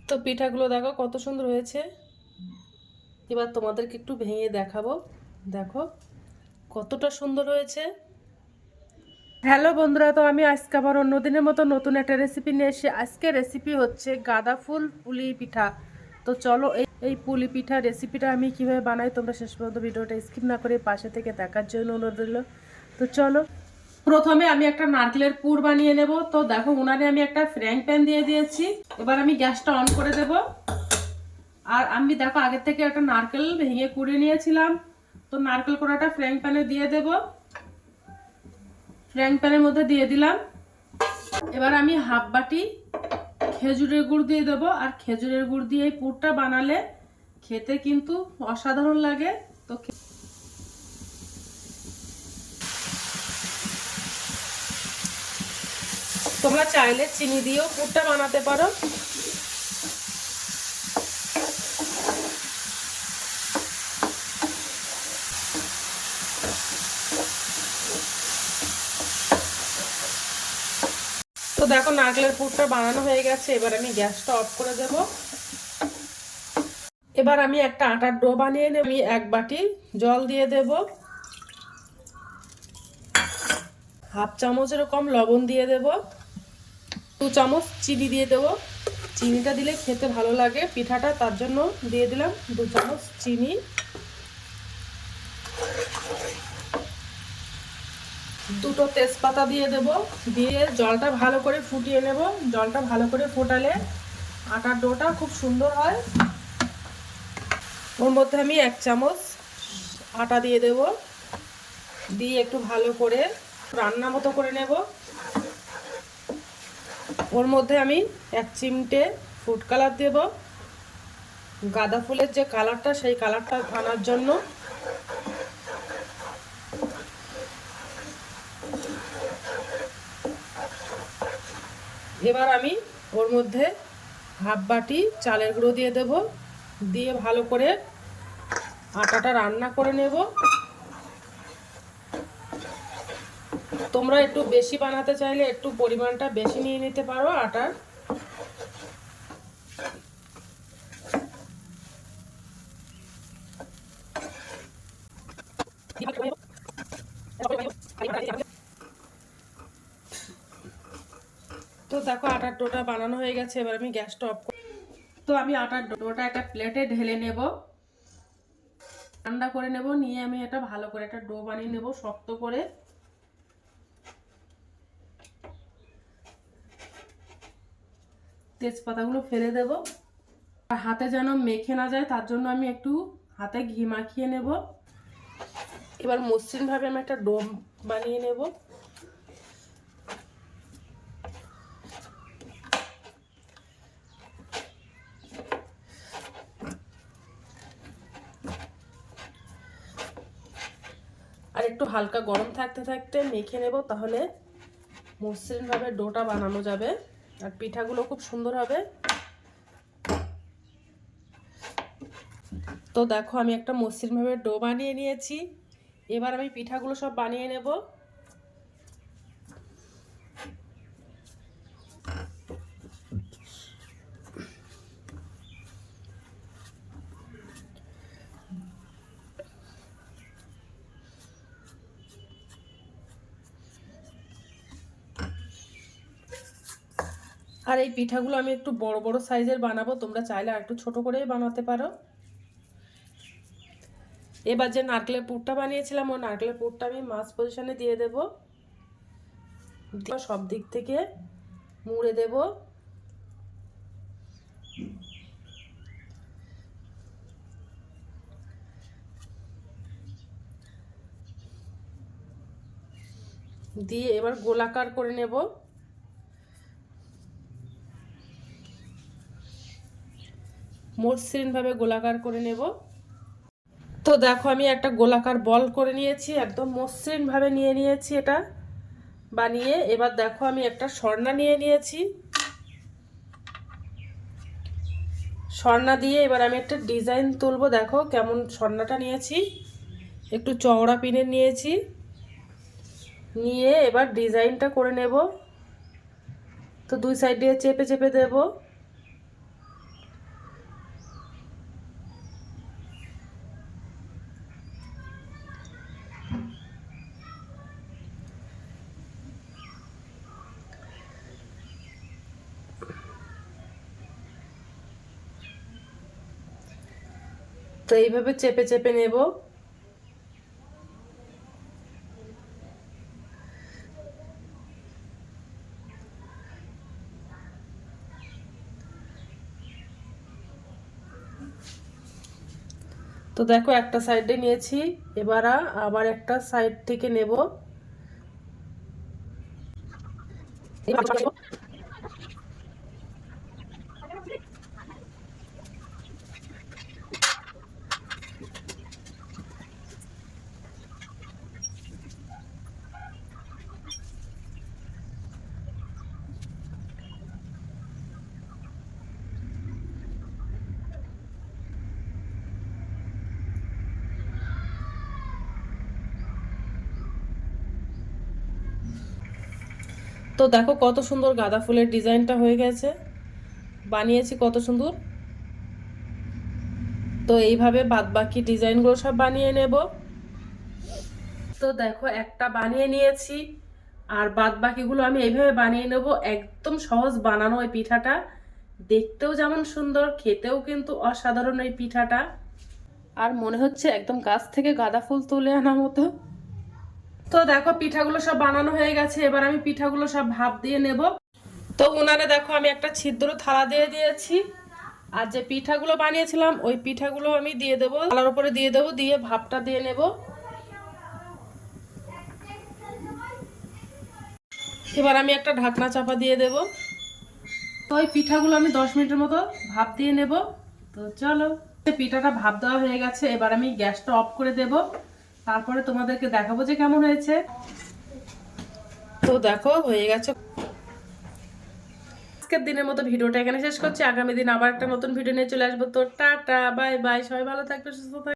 তো পিঠাগুলো দেখো কত সুন্দর হয়েছে। এবার তোমাদেরকে একটু ভেঙে দেখাবো। দেখো কতটা সুন্দর হয়েছে। হ্যালো বন্ধুরা, তো আমি আজকে আবার অন্যদিনের মতো নতুন একটা রেসিপি নিয়ে এসে আজকে রেসিপি হচ্ছে গাঁদা ফুল পুলি পিঠা। তো চলো এই পুলি পিঠা রেসিপিটা আমি কিভাবে বানাই তোমরা শেষ পর্যন্ত ভিডিওটা স্কিপ না করে পাশে থেকে দেখার জন্য অনুরোধ রইল। তো চলো, প্রথমে আমি একটা নারকেলের পুর বানিয়ে নেব। তো দেখো উনানে আমি একটা ফ্রাইং প্যান দিয়ে দিয়েছি। এবার আমি গ্যাসটা অন করে দেব। আর আমি দেখো আগের থেকে একটা নারকেল ভেঙে কুড়ে নিয়েছিলাম। তো নারকেল কোড়াটা ফ্রাইং প্যানে দিয়ে দেব। ফ্রাইং প্যানের মধ্যে দিয়ে দিলাম। এবার আমি হাফ বাটি খেজুরের গুড় দিয়ে দেবো। আর খেজুরের গুড় দিয়ে এই পুরটা বানালে খেতে কিন্তু অসাধারণ লাগে। তো তোমরা চাইলে চিনি দিয়েও পুরটা বানাতে পারো। তো দেখো নারকেলের পুরটা বানানো হয়ে গেছে। এবার আমি গ্যাসটা অফ করে দেব। এবার আমি একটা আটার ডো বানিয়ে নেব। আমি এক বাটি জল দিয়ে দেব। হাফ চামচের কম লবণ দিয়ে দেব। 2 চামচ চিনি দিয়ে দেব। চিনিটা দিলে খেতে ভালো লাগে পিঠাটা, তার জন্য দিয়ে দিলাম 2 চামচ চিনি। দুটো তেজপাতা দিয়ে দেব। দিয়ে জলটা ভালো করে ফুটিয়ে নেব। জলটা ভালো করে ফোটালে আটার ডোটা খুব সুন্দর হয়। ওর মধ্যে আমি 1 চামচ আটা দিয়ে দেব। দিয়ে একটু ভালো করে রান্না মতো করে নেব। ওর মধ্যে আমি 1 চিমটে ফুড কালার দেব। গাঁদা ফুলের যে কালারটা, সেই কালারটা আনার জন্য। এবার আমি ওর মধ্যে হাফ বাটি চালের গুঁড়ো দিয়ে দেব। দিয়ে ভালো করে আটাটা রান্না করে নেব। তোমরা একটু বেশি বানাতে চাইলে একটু পরিমাণটা বেশি নিয়ে নিতে পারো আটার। তো দেখো আটার ডোটা বানানো হয়ে গেছে। এবার আমি গ্যাসটা অফ করে, তো আমি আটার ডোটা একটা প্লেটে ঢেলে নেব। ঠান্ডা করে নেব। নিয়ে আমি এটা ভালো করে একটা ডো বানিয়ে নেব শক্ত করে। তেজপাতাগুলো ফেলে দেব। হাতে যেন মেখে না যায় তার জন্য আমি একটু হাতে ঘি মাখিয়ে নেব। এবার মসৃণ ভাবে আমি একটা ডো বানিয়ে নেব। আর একটু হালকা গরম থাকতে থাকতে মেখে নেব, তাহলে মসৃণ ভাবে ডোটা বানানো যাবে আর পিঠাগুলো খুব সুন্দর হবে। তো দেখো আমি একটা মসৃণ ভাবে ডো বানিয়ে নিয়েছি। এবার আমি পিঠাগুলো সব বানিয়ে নেব। আর এই পিঠাগুলো আমি একটু বড় বড় সাইজের বানাবো, তোমরা চাইলে আর একটু ছোট করেই বানাতে পারো। এবার যে নারকেলের পুরটা বানিয়েছিলাম, ওই নারকেলের পুরটা আমি মাছ পজিশনে দিয়ে দেব। সব দিক থেকে মুড়ে দেব। দিয়ে এবার গোলাকার করে নেব। মসৃণ ভাবে গোলাকার করে নেব। তো দেখো আমি একটা গোলাকার বল করে নিয়েছি, একদম মসৃণ ভাবে নিয়ে নিয়েছি এটা বানিয়ে। এবার দেখো আমি একটা সরনা নিয়ে নিয়েছি। সরনা দিয়ে এবার আমি একটা ডিজাইন তুলবো। দেখো কেমন সরনাটা নিয়েছি, একটু চওড়া পিনের নিয়েছি। নিয়ে এবার ডিজাইনটা করে নেব। তো দুই সাইড দিয়ে চেপে চেপে দেব। তো এইভাবে চেপে চেপে নেব। তো দেখো একটা সাইডে নিয়েছি, এবার আবার একটা সাইড থেকে নেব। তো দেখো কত সুন্দর গাঁদা ফুলের ডিজাইনটা হয়ে গেছে, বানিয়েছি কত সুন্দর। তো এইভাবে বাদবাকি ডিজাইনগুলো সব বানিয়ে নেব। তো দেখো একটা বানিয়ে নিয়েছি, আর বাদবাকিগুলো আমি এইভাবে বানিয়ে নেব। একদম সহজ বানানো এই পিঠাটা, দেখতেও যেমন সুন্দর, খেতেও কিন্তু অসাধারণ এই পিঠাটা। আর মনে হচ্ছে একদম গাছ থেকে গাঁদা ফুল তুলে আনা মতো। তো দেখো পিঠাগুলো সব বানানো হয়ে গেছে, এবার আমি পিঠাগুলো সব ভাপ দিয়ে নেব। তো উনানে দেখো আমি একটা ছিদ্র থালা দিয়ে দিয়েছি, আর যে পিঠাগুলো বানিয়েছিলাম ওই পিঠাগুলো আমি দিয়ে দেবো, থালার উপরে দিয়ে দেবো, দিয়ে ভাপটা দিয়ে নেব। এবার আমি একটা ঢাকনা চাপা দিয়ে দেব। তো ওই পিঠাগুলো আমি 10 মিনিটের মতো ভাপ দিয়ে নেব। তো চলো, পিঠাটা ভাপ দেওয়া হয়ে গেছে, এবার আমি গ্যাসটা অফ করে দেব, তারপরে তোমাদেরকে দেখাবো যে কেমন হয়েছে। তো দেখো হয়ে গেছে। আজকের দিনের মতো ভিডিওটা এখানে শেষ করছি, আগামী দিন আবার একটা নতুন ভিডিও নিয়ে চলে আসবো। তো টাটা, বাই বাই, সবাই ভালো থাকবে, সুস্থ থাকবে।